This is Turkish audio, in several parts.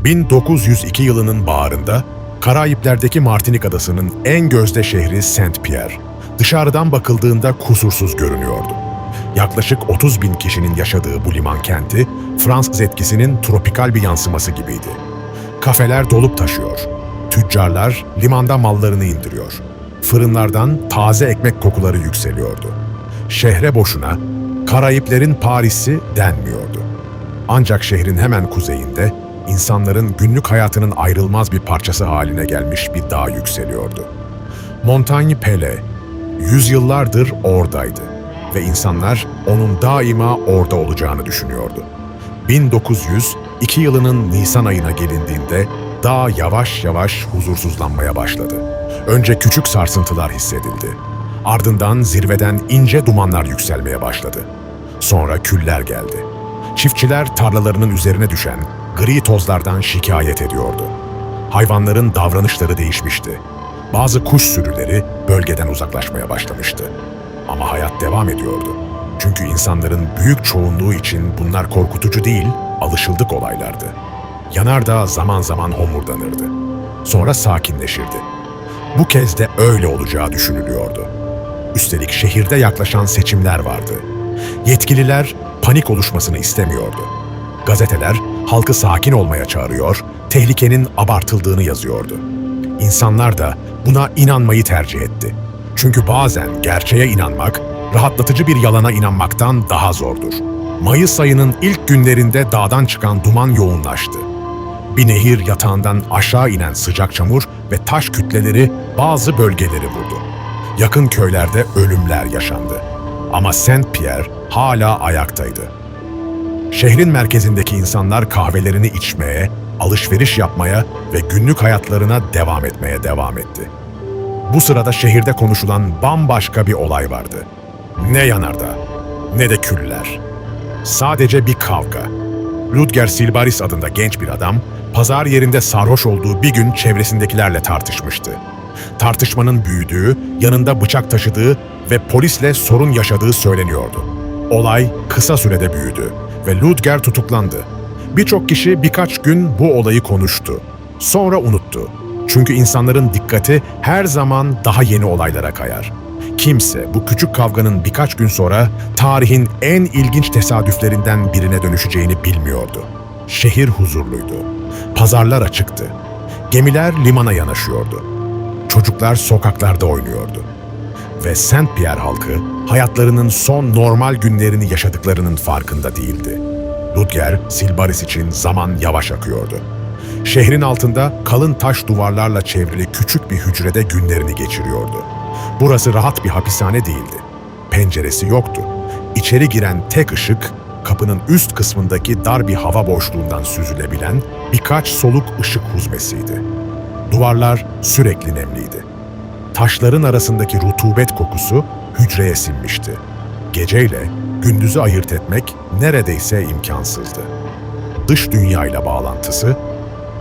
1902 yılının baharında Karayipler'deki Martinik Adası'nın en gözde şehri Saint-Pierre, dışarıdan bakıldığında kusursuz görünüyordu. Yaklaşık 30 bin kişinin yaşadığı bu liman kenti, Fransız etkisinin tropikal bir yansıması gibiydi. Kafeler dolup taşıyor, tüccarlar limanda mallarını indiriyor, fırınlardan taze ekmek kokuları yükseliyordu. Şehre boşuna Karayiplerin Paris'i denmiyordu. Ancak şehrin hemen kuzeyinde, insanların günlük hayatının ayrılmaz bir parçası haline gelmiş bir dağ yükseliyordu. Montagne Pelée, yüzyıllardır oradaydı ve insanlar onun daima orada olacağını düşünüyordu. 1902 yılının Nisan ayına gelindiğinde dağ yavaş yavaş huzursuzlanmaya başladı. Önce küçük sarsıntılar hissedildi. Ardından zirveden ince dumanlar yükselmeye başladı. Sonra küller geldi. Çiftçiler tarlalarının üzerine düşen gri tozlardan şikayet ediyordu. Hayvanların davranışları değişmişti. Bazı kuş sürüleri bölgeden uzaklaşmaya başlamıştı. Ama hayat devam ediyordu. Çünkü insanların büyük çoğunluğu için bunlar korkutucu değil, alışıldık olaylardı. Yanardağ zaman zaman homurdanırdı. Sonra sakinleşirdi. Bu kez de öyle olacağı düşünülüyordu. Üstelik şehirde yaklaşan seçimler vardı. Yetkililer panik oluşmasını istemiyordu. Gazeteler halkı sakin olmaya çağırıyor, tehlikenin abartıldığını yazıyordu. İnsanlar da buna inanmayı tercih etti. Çünkü bazen gerçeğe inanmak, rahatlatıcı bir yalana inanmaktan daha zordur. Mayıs ayının ilk günlerinde dağdan çıkan duman yoğunlaştı. Bir nehir yatağından aşağı inen sıcak çamur ve taş kütleleri bazı bölgeleri vurdu. Yakın köylerde ölümler yaşandı. Ama Saint-Pierre hala ayaktaydı. Şehrin merkezindeki insanlar kahvelerini içmeye, alışveriş yapmaya ve günlük hayatlarına devam etmeye devam etti. Bu sırada şehirde konuşulan bambaşka bir olay vardı. Ne yanardağ, ne de küller. Sadece bir kavga. Ludger Silbaris adında genç bir adam, pazar yerinde sarhoş olduğu bir gün çevresindekilerle tartışmıştı. Tartışmanın büyüdüğü, yanında bıçak taşıdığı ve polisle sorun yaşadığı söyleniyordu. Olay kısa sürede büyüdü ve Ludger tutuklandı. Birçok kişi birkaç gün bu olayı konuştu. Sonra unuttu. Çünkü insanların dikkati her zaman daha yeni olaylara kayar. Kimse bu küçük kavganın birkaç gün sonra tarihin en ilginç tesadüflerinden birine dönüşeceğini bilmiyordu. Şehir huzurluydu. Pazarlar açıktı. Gemiler limana yanaşıyordu. Çocuklar sokaklarda oynuyordu. Ve Saint-Pierre halkı hayatlarının son normal günlerini yaşadıklarının farkında değildi. Ludger Silbaris için zaman yavaş akıyordu. Şehrin altında kalın taş duvarlarla çevrili küçük bir hücrede günlerini geçiriyordu. Burası rahat bir hapishane değildi. Penceresi yoktu. İçeri giren tek ışık, kapının üst kısmındaki dar bir hava boşluğundan süzülebilen birkaç soluk ışık huzmesiydi. Duvarlar sürekli nemliydi. Taşların arasındaki rutubet kokusu hücreye sinmişti. Geceyle gündüzü ayırt etmek neredeyse imkansızdı. Dış dünyayla bağlantısı,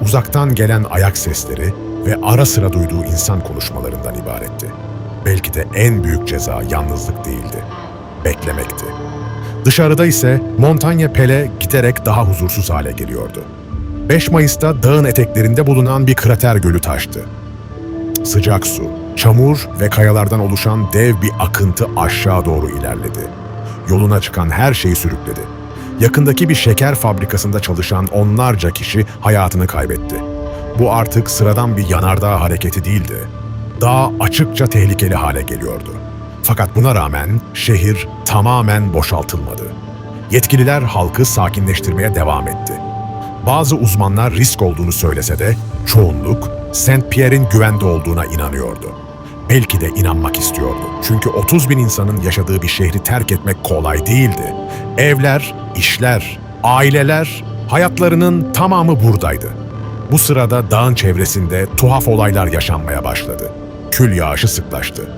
uzaktan gelen ayak sesleri ve ara sıra duyduğu insan konuşmalarından ibaretti. Belki de en büyük ceza yalnızlık değildi, beklemekti. Dışarıda ise Montagne Pelée giderek daha huzursuz hale geliyordu. 5 Mayıs'ta dağın eteklerinde bulunan bir krater gölü taştı. Sıcak su, çamur ve kayalardan oluşan dev bir akıntı aşağı doğru ilerledi. Yoluna çıkan her şeyi sürükledi. Yakındaki bir şeker fabrikasında çalışan onlarca kişi hayatını kaybetti. Bu artık sıradan bir yanardağ hareketi değildi. Dağ açıkça tehlikeli hale geliyordu. Fakat buna rağmen şehir tamamen boşaltılmadı. Yetkililer halkı sakinleştirmeye devam etti. Bazı uzmanlar risk olduğunu söylese de çoğunluk Saint-Pierre'in güvende olduğuna inanıyordu. Belki de inanmak istiyordu. Çünkü 30 bin insanın yaşadığı bir şehri terk etmek kolay değildi. Evler, işler, aileler, hayatlarının tamamı buradaydı. Bu sırada dağın çevresinde tuhaf olaylar yaşanmaya başladı. Kül yağışı sıklaştı.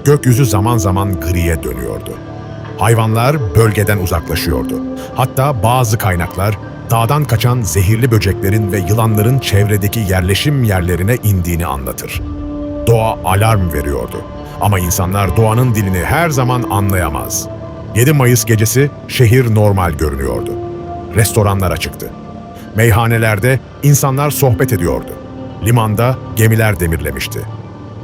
Gökyüzü zaman zaman griye dönüyordu. Hayvanlar bölgeden uzaklaşıyordu. Hatta bazı kaynaklar dağdan kaçan zehirli böceklerin ve yılanların çevredeki yerleşim yerlerine indiğini anlatır. Doğa alarm veriyordu. Ama insanlar doğanın dilini her zaman anlayamaz. 7 Mayıs gecesi şehir normal görünüyordu. Restoranlar açıktı. Meyhanelerde insanlar sohbet ediyordu. Limanda gemiler demirlemişti.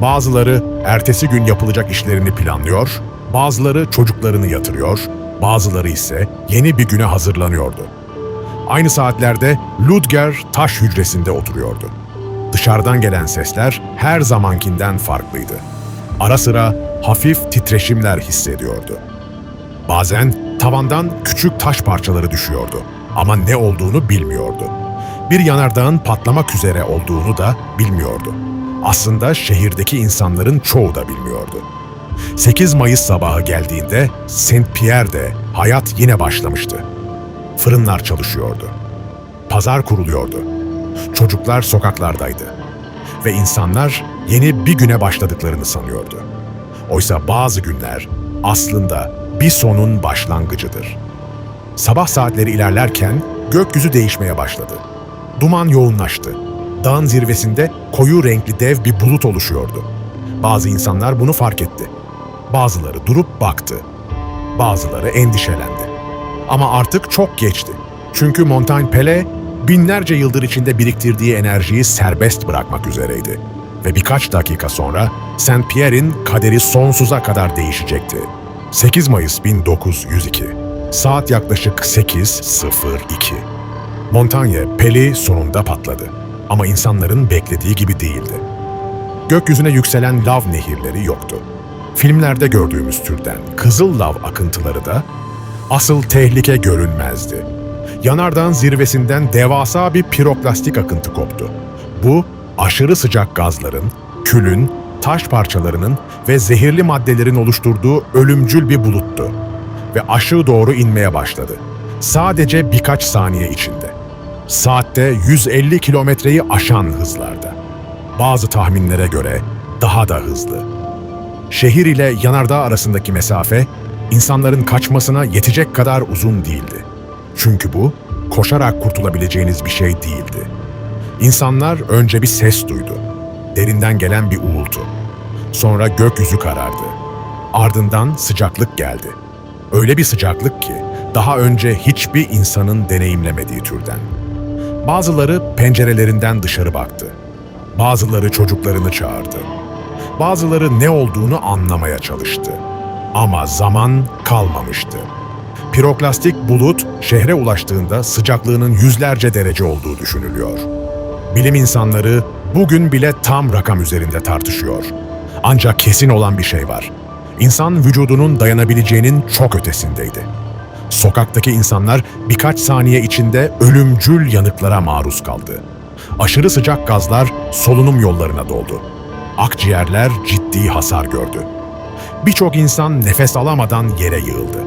Bazıları ertesi gün yapılacak işlerini planlıyor, bazıları çocuklarını yatırıyor, bazıları ise yeni bir güne hazırlanıyordu. Aynı saatlerde Ludger taş hücresinde oturuyordu. Dışarıdan gelen sesler her zamankinden farklıydı. Ara sıra hafif titreşimler hissediyordu. Bazen tavandan küçük taş parçaları düşüyordu ama ne olduğunu bilmiyordu. Bir yanardağın patlamak üzere olduğunu da bilmiyordu. Aslında şehirdeki insanların çoğu da bilmiyordu. 8 Mayıs sabahı geldiğinde Saint Pierre'de hayat yine başlamıştı. Fırınlar çalışıyordu. Pazar kuruluyordu. Çocuklar sokaklardaydı. Ve insanlar yeni bir güne başladıklarını sanıyordu. Oysa bazı günler aslında bir sonun başlangıcıdır. Sabah saatleri ilerlerken gökyüzü değişmeye başladı. Duman yoğunlaştı. Dağın zirvesinde koyu renkli dev bir bulut oluşuyordu. Bazı insanlar bunu fark etti. Bazıları durup baktı. Bazıları endişelendi. Ama artık çok geçti. Çünkü Montagne Pelé binlerce yıldır içinde biriktirdiği enerjiyi serbest bırakmak üzereydi. Ve birkaç dakika sonra Saint Pierre'in kaderi sonsuza kadar değişecekti. 8 Mayıs 1902. Saat yaklaşık 8:02. Montagne Pelé sonunda patladı. Ama insanların beklediği gibi değildi. Gökyüzüne yükselen lav nehirleri yoktu. Filmlerde gördüğümüz türden kızıl lav akıntıları da asıl tehlike görünmezdi. Yanardağın zirvesinden devasa bir piroklastik akıntı koptu. Bu, aşırı sıcak gazların, külün, taş parçalarının ve zehirli maddelerin oluşturduğu ölümcül bir buluttu. Ve aşağı doğru inmeye başladı. Sadece birkaç saniye içinde. Saatte 150 kilometreyi aşan hızlarda. Bazı tahminlere göre daha da hızlı. Şehir ile yanardağ arasındaki mesafe, insanların kaçmasına yetecek kadar uzun değildi. Çünkü bu, koşarak kurtulabileceğiniz bir şey değildi. İnsanlar önce bir ses duydu. Derinden gelen bir uğultu. Sonra gökyüzü karardı. Ardından sıcaklık geldi. Öyle bir sıcaklık ki, daha önce hiçbir insanın deneyimlemediği türden. Bazıları pencerelerinden dışarı baktı. Bazıları çocuklarını çağırdı. Bazıları ne olduğunu anlamaya çalıştı. Ama zaman kalmamıştı. Piroklastik bulut şehre ulaştığında sıcaklığının yüzlerce derece olduğu düşünülüyor. Bilim insanları bugün bile tam rakam üzerinde tartışıyor. Ancak kesin olan bir şey var. İnsan vücudunun dayanabileceğinin çok ötesindeydi. Sokaktaki insanlar birkaç saniye içinde ölümcül yanıklara maruz kaldı. Aşırı sıcak gazlar solunum yollarına doldu. Akciğerler ciddi hasar gördü. Birçok insan nefes alamadan yere yığıldı.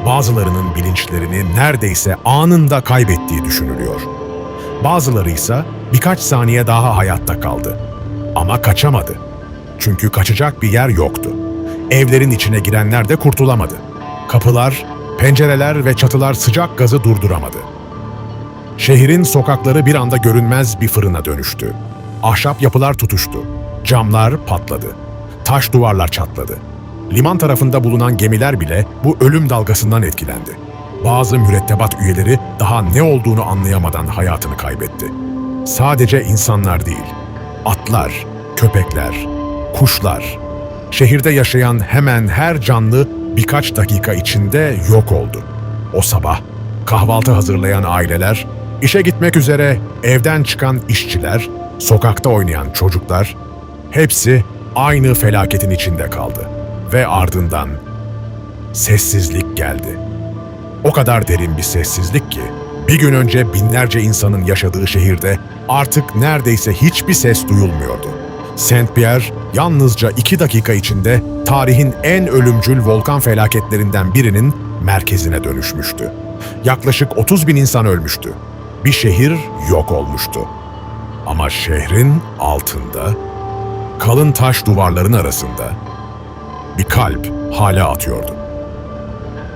Bazılarının bilinçlerini neredeyse anında kaybettiği düşünülüyor. Bazıları ise birkaç saniye daha hayatta kaldı. Ama kaçamadı. Çünkü kaçacak bir yer yoktu. Evlerin içine girenler de kurtulamadı. Kapılar, pencereler ve çatılar sıcak gazı durduramadı. Şehrin sokakları bir anda görünmez bir fırına dönüştü. Ahşap yapılar tutuştu. Camlar patladı. Taş duvarlar çatladı. Liman tarafında bulunan gemiler bile bu ölüm dalgasından etkilendi. Bazı mürettebat üyeleri daha ne olduğunu anlayamadan hayatını kaybetti. Sadece insanlar değil, atlar, köpekler, kuşlar, şehirde yaşayan hemen her canlı birkaç dakika içinde yok oldu. O sabah kahvaltı hazırlayan aileler, işe gitmek üzere evden çıkan işçiler, sokakta oynayan çocuklar, hepsi aynı felaketin içinde kaldı. Ve ardından sessizlik geldi. O kadar derin bir sessizlik ki, bir gün önce binlerce insanın yaşadığı şehirde artık neredeyse hiçbir ses duyulmuyordu. Saint Pierre yalnızca 2 dakika içinde tarihin en ölümcül volkan felaketlerinden birinin merkezine dönüşmüştü. Yaklaşık 30.000 insan ölmüştü. Bir şehir yok olmuştu. Ama şehrin altında, kalın taş duvarların arasında bir kalp hala atıyordu.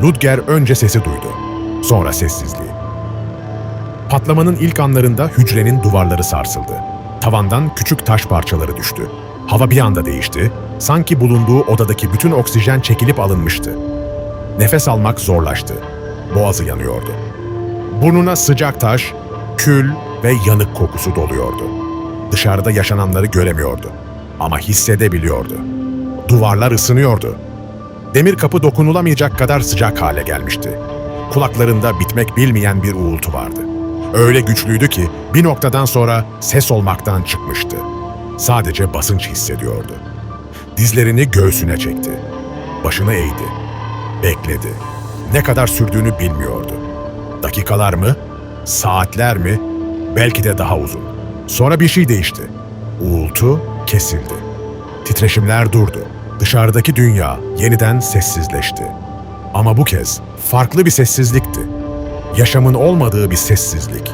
Ludger önce sesi duydu, sonra sessizliği. Patlamanın ilk anlarında hücrenin duvarları sarsıldı. Tavandan küçük taş parçaları düştü. Hava bir anda değişti, sanki bulunduğu odadaki bütün oksijen çekilip alınmıştı. Nefes almak zorlaştı. Boğazı yanıyordu. Burnuna sıcak taş, Kül ve yanık kokusu doluyordu. Dışarıda yaşananları göremiyordu ama hissedebiliyordu. Duvarlar ısınıyordu. Demir kapı dokunulamayacak kadar sıcak hale gelmişti. Kulaklarında bitmek bilmeyen bir uğultu vardı. Öyle güçlüydü ki bir noktadan sonra ses olmaktan çıkmıştı. Sadece basınç hissediyordu. Dizlerini göğsüne çekti. Başını eğdi. Bekledi. Ne kadar sürdüğünü bilmiyordu. Dakikalar mı? Saatler mi? Belki de daha uzun. Sonra bir şey değişti. Uğultu kesildi. Titreşimler durdu. Dışarıdaki dünya yeniden sessizleşti. Ama bu kez farklı bir sessizlikti. Yaşamın olmadığı bir sessizlik.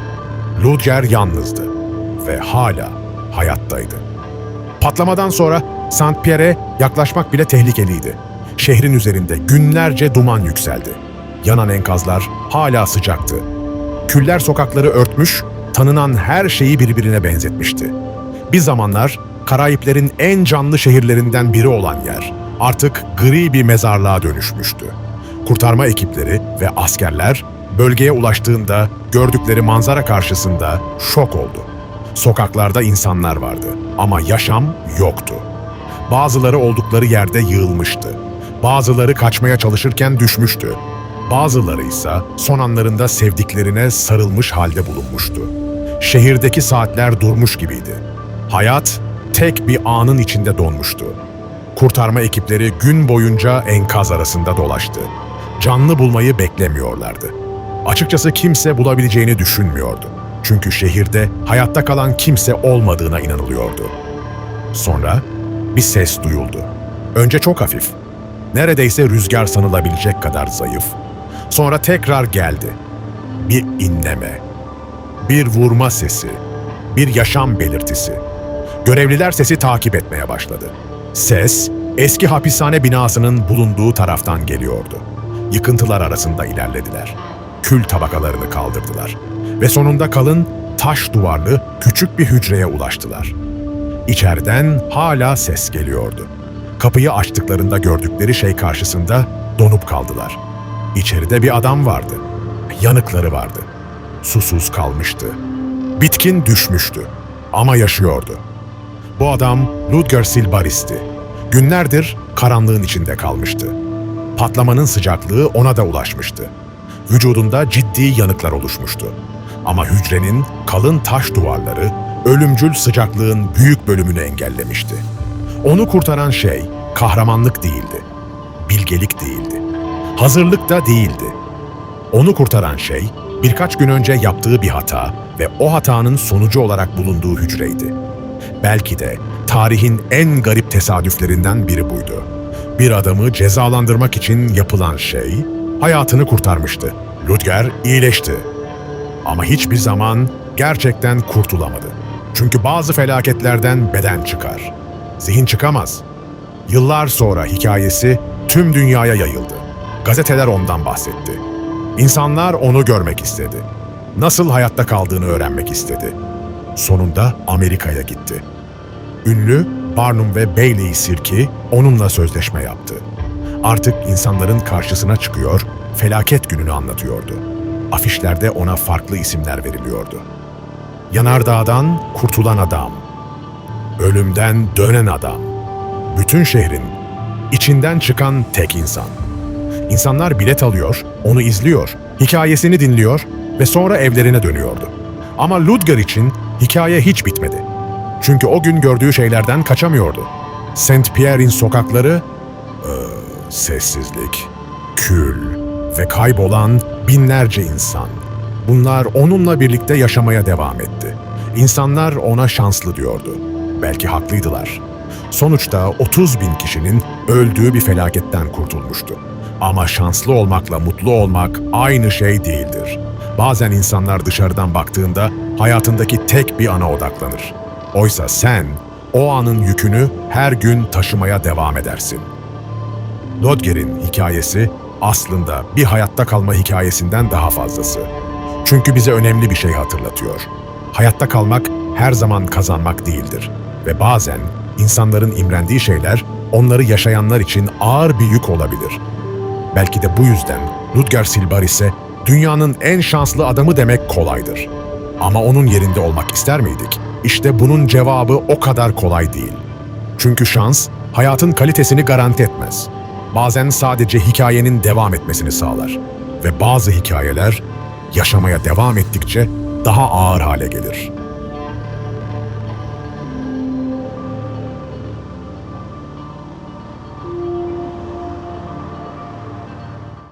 Ludger yalnızdı ve hala hayattaydı. Patlamadan sonra Saint Pierre'e yaklaşmak bile tehlikeliydi. Şehrin üzerinde günlerce duman yükseldi. Yanan enkazlar hala sıcaktı. Küller sokakları örtmüş, tanınan her şeyi birbirine benzetmişti. Bir zamanlar Karayiplerin en canlı şehirlerinden biri olan yer artık gri bir mezarlığa dönüşmüştü. Kurtarma ekipleri ve askerler bölgeye ulaştığında gördükleri manzara karşısında şok oldu. Sokaklarda insanlar vardı ama yaşam yoktu. Bazıları oldukları yerde yığılmıştı. Bazıları kaçmaya çalışırken düşmüştü. Bazıları ise son anlarında sevdiklerine sarılmış halde bulunmuştu. Şehirdeki saatler durmuş gibiydi. Hayat tek bir anın içinde donmuştu. Kurtarma ekipleri gün boyunca enkaz arasında dolaştı. Canlı bulmayı beklemiyorlardı. Açıkçası kimse bulabileceğini düşünmüyordu. Çünkü şehirde hayatta kalan kimse olmadığına inanılıyordu. Sonra bir ses duyuldu. Önce çok hafif, neredeyse rüzgar sanılabilecek kadar zayıf. Sonra tekrar geldi. Bir inleme, bir vurma sesi, bir yaşam belirtisi. Görevliler sesi takip etmeye başladı. Ses, eski hapishane binasının bulunduğu taraftan geliyordu. Yıkıntılar arasında ilerlediler. Kül tabakalarını kaldırdılar. Ve sonunda kalın, taş duvarlı küçük bir hücreye ulaştılar. İçeriden hala ses geliyordu. Kapıyı açtıklarında gördükleri şey karşısında donup kaldılar. İçeride bir adam vardı. Yanıkları vardı. Susuz kalmıştı. Bitkin düşmüştü. Ama yaşıyordu. Bu adam Ludger Silbaris'ti. Günlerdir karanlığın içinde kalmıştı. Patlamanın sıcaklığı ona da ulaşmıştı. Vücudunda ciddi yanıklar oluşmuştu. Ama hücrenin kalın taş duvarları ölümcül sıcaklığın büyük bölümünü engellemişti. Onu kurtaran şey kahramanlık değildi. Bilgelik değildi. Hazırlık da değildi. Onu kurtaran şey birkaç gün önce yaptığı bir hata ve o hatanın sonucu olarak bulunduğu hücreydi. Belki de tarihin en garip tesadüflerinden biri buydu. Bir adamı cezalandırmak için yapılan şey hayatını kurtarmıştı. Ludger iyileşti. Ama hiçbir zaman gerçekten kurtulamadı. Çünkü bazı felaketlerden beden çıkar. Zihin çıkamaz. Yıllar sonra hikayesi tüm dünyaya yayıldı. Gazeteler ondan bahsetti. İnsanlar onu görmek istedi. Nasıl hayatta kaldığını öğrenmek istedi. Sonunda Amerika'ya gitti. Ünlü Barnum ve Bailey sirki onunla sözleşme yaptı. Artık insanların karşısına çıkıyor, felaket gününü anlatıyordu. Afişlerde ona farklı isimler veriliyordu. Yanardağdan kurtulan adam, ölümden dönen adam, bütün şehrin içinden çıkan tek insan. İnsanlar bilet alıyor, onu izliyor, hikayesini dinliyor ve sonra evlerine dönüyordu. Ama Ludger için hikaye hiç bitmedi. Çünkü o gün gördüğü şeylerden kaçamıyordu. Saint Pierre'in sokakları, sessizlik, kül ve kaybolan binlerce insan. Bunlar onunla birlikte yaşamaya devam etti. İnsanlar ona şanslı diyordu. Belki haklıydılar. Sonuçta 30 bin kişinin öldüğü bir felaketten kurtulmuştu. Ama şanslı olmakla mutlu olmak aynı şey değildir. Bazen insanlar dışarıdan baktığında hayatındaki tek bir ana odaklanır. Oysa sen o anın yükünü her gün taşımaya devam edersin. Ludger'in hikayesi aslında bir hayatta kalma hikayesinden daha fazlası. Çünkü bize önemli bir şey hatırlatıyor. Hayatta kalmak her zaman kazanmak değildir. Ve bazen insanların imrendiği şeyler onları yaşayanlar için ağır bir yük olabilir. Belki de bu yüzden Ludger Silbaris'e dünyanın en şanslı adamı demek kolaydır. Ama onun yerinde olmak ister miydik? İşte bunun cevabı o kadar kolay değil. Çünkü şans, hayatın kalitesini garanti etmez. Bazen sadece hikayenin devam etmesini sağlar. Ve bazı hikayeler, yaşamaya devam ettikçe daha ağır hale gelir.